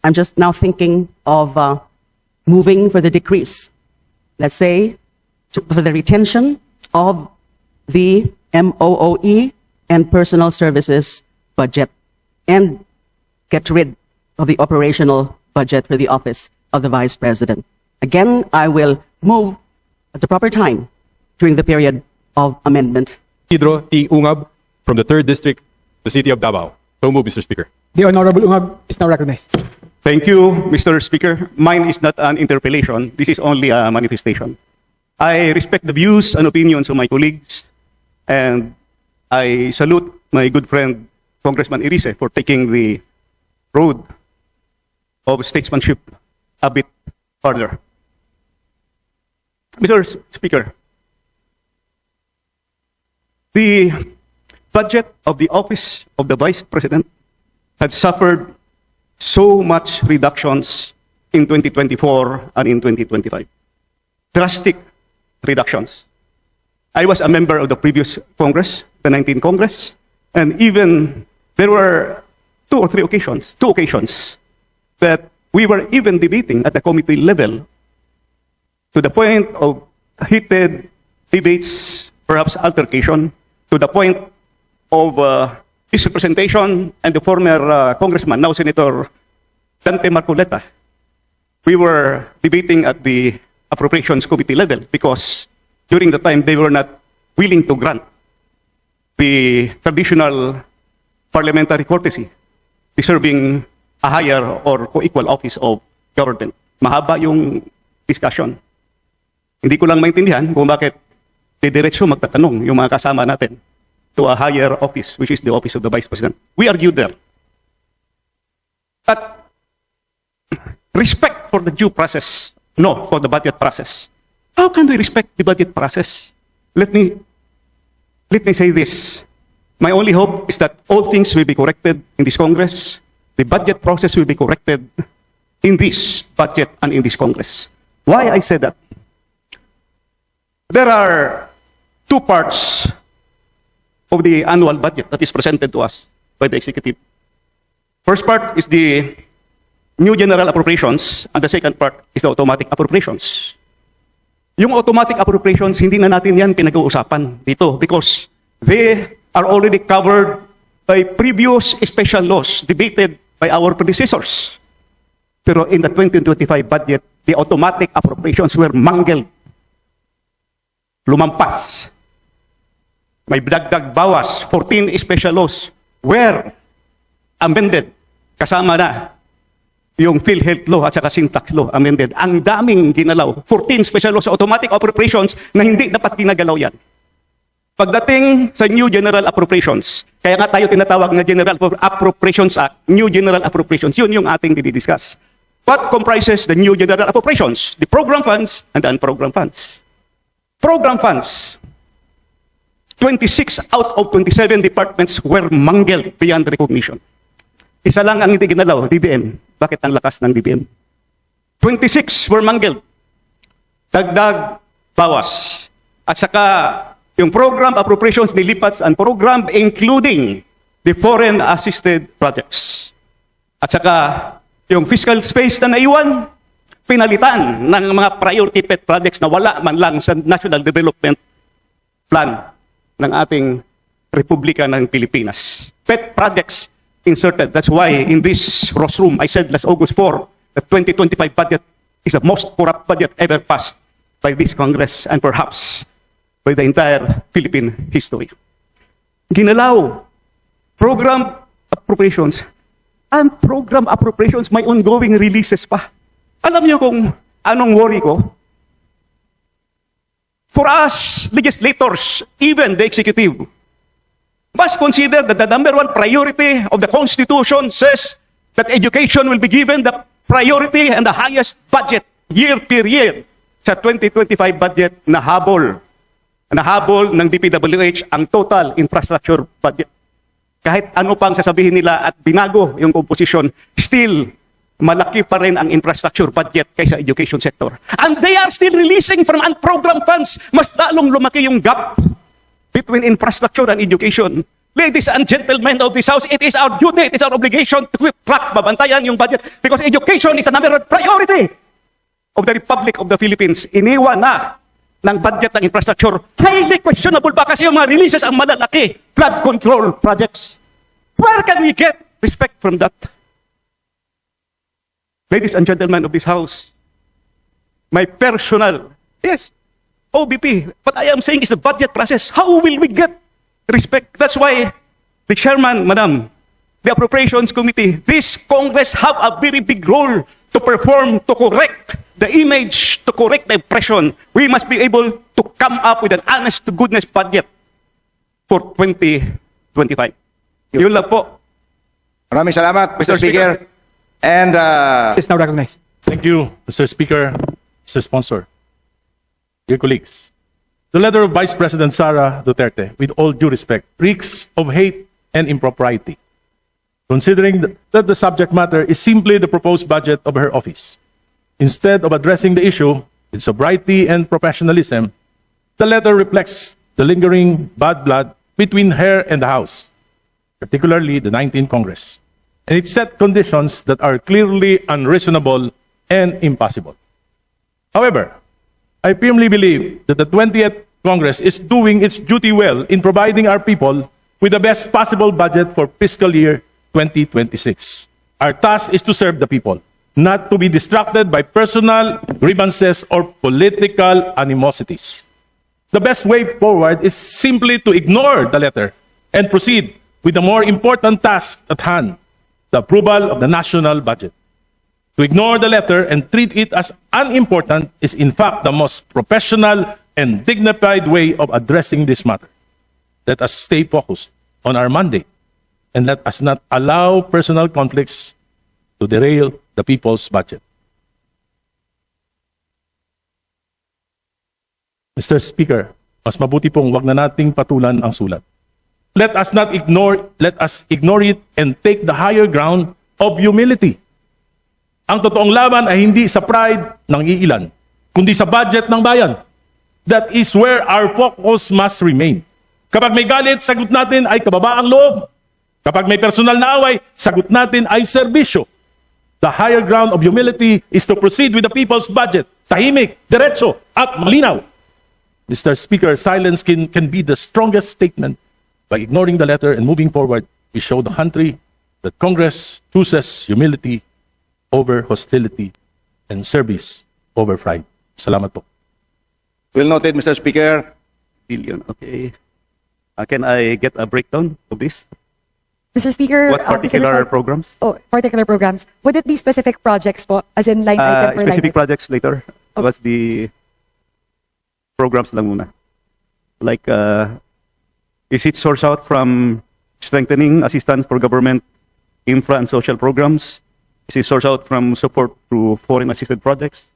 I'm just now thinking of moving for the decrease, let's say, for the retention of the MOOE and personal services budget, and get rid of the operational budget for the office of the Vice President. Again, I will move at the proper time during the period of amendment. Pedro T. Ungab from the 3rd District, the City of Davao. So move, Mr. Speaker. The Honorable Ungab is now recognized. Thank you, Mr. Speaker. Mine is not an interpellation. This is only a manifestation. I respect the views and opinions of my colleagues, and I salute my good friend, Congressman Irise, for taking the road of statesmanship a bit further. Mr. Speaker, the budget of the Office of the Vice President had suffered so much reductions in 2024 and in 2025. Drastic reductions. I was a member of the previous Congress, the 19th Congress, and even there were two occasions that we were even debating at the committee level to the point of heated debates, perhaps altercation, to the point of his representation and the former congressman, now Senator Dante Marcoleta. We were debating at the Appropriations Committee level because during the time they were not willing to grant the traditional parliamentary courtesy, deserving a higher or co-equal office of government. Mahaba yung discussion. Hindi ko lang maintindihan kung bakit diretso magtatanong yung mga kasama natin to a higher office, which is the office of the Vice President. We argued there. But respect for the due process, no, for the budget process. How can we respect the budget process? Let me say this. My only hope is that all things will be corrected in this Congress. The budget process will be corrected in this budget and in this Congress. Why I said that? There are two parts of the annual budget that is presented to us by the executive. First part is the new general appropriations, and the second part is the automatic appropriations. Yung automatic appropriations, hindi na natin yan pinag-uusapan dito because they are already covered by previous special laws debated by our predecessors. Pero in the 2025 budget, the automatic appropriations were mangled. Lumampas. May dagdag bawas. 14 special laws were amended. Kasama na yung PhilHealth law at saka syntax law amended. Ang daming ginalaw. 14 special laws sa automatic appropriations na hindi dapat ginagalaw yan. Pagdating sa New General Appropriations, kaya nga tayo tinatawag na General Appropriations Act, New General Appropriations, yun yung ating dinidiscuss. What comprises the New General Appropriations? The program funds and the unprogrammed funds. Program funds, 26 out of 27 departments were mangled beyond recognition. Isa lang ang hindi ginalaw, DBM. Bakit ang lakas ng DBM? 26 were mangled. Dagdag, bawas. At saka, yung program appropriations nilipat ang program including the foreign assisted projects. At saka, yung fiscal space na naiwan, pinalitan ng mga priority pet projects na wala man lang sa National Development Plan ng ating Republika ng Pilipinas. Pet projects inserted. That's why in this rostrum, I said last August 4, the 2025 budget is the most corrupt budget ever passed by this Congress and perhaps by the entire Philippine history. Ginalaw, program appropriations, and program appropriations may ongoing releases pa. Alam niyo kung anong worry ko? For us, legislators, even the executive, must consider that the number one priority of the Constitution says that education will be given the priority and the highest budget year per year. Sa 2025 budget, nahabol ng DPWH ang total infrastructure budget. Kahit ano pang sasabihin nila at binago yung composition, still, malaki pa rin ang infrastructure budget kaysa education sector. And they are still releasing from unprogrammed funds. Mas lalong lumaki yung gap between infrastructure and education. Ladies and gentlemen of this House, it is our duty, it is our obligation to keep track, mabantayan yung budget because education is a number one priority of the Republic of the Philippines. Iniwan na ng budget ng infrastructure. Highly questionable ba kasi yung mga releases ang malalaki? Flood control projects. Where can we get respect from that? Ladies and gentlemen of this House, my personal, yes, OBP, what I am saying is the budget process. How will we get respect? That's why the chairman, madam, the appropriations committee, this Congress have a very big role to perform, to correct the image, to correct the impression. We must be able to come up with an honest to goodness budget for 2025. Yun lang po. Maraming salamat, Mr. Speaker. And Is now recognized. Thank you, Mr. Speaker, Mr. Sponsor. Dear colleagues, the letter of Vice President Sara Duterte, with all due respect, reeks of hate and impropriety, considering that the subject matter is simply the proposed budget of her office. Instead of addressing the issue with sobriety and professionalism, the letter reflects the lingering bad blood between her and the House, particularly the 19th Congress, and it set conditions that are clearly unreasonable and impossible. However, I firmly believe that the 20th Congress is doing its duty well in providing our people with the best possible budget for fiscal year 2026. Our task is to serve the people, not to be distracted by personal grievances or political animosities. The best way forward is simply to ignore the letter and proceed with the more important task at hand, the approval of the national budget. To ignore the letter and treat it as unimportant is in fact the most professional and dignified way of addressing this matter. Let us stay focused on our mandate and let us not allow personal conflicts to derail the people's budget. Mr. Speaker, mas mabuti pong wag na nating patulan ang sulat. Let us ignore it and take the higher ground of humility. Ang totoong laban ay hindi sa pride ng iilan, kundi sa budget ng bayan. That is where our focus must remain. Kapag may galit, sagot natin ay kababaang loob. Kapag may personal na away, sagot natin ay serbisyo. The higher ground of humility is to proceed with the people's budget. Tahimik, diretso, at malinaw. Mr. Speaker, silence can be the strongest statement. By ignoring the letter and moving forward, we show the country that Congress chooses humility over hostility and service over pride. Salamat po. well noted, Mr. Speaker. Billion, okay. Can I get a breakdown of this? Mr. Speaker, What particular programs? Oh, particular programs. Would it be specific projects po? As in line item per Specific line item? projects later. Okay. What's the programs lang muna? Like, is it sourced out from strengthening assistance for government infra and social programs? Is it sourced out from support through foreign assisted projects?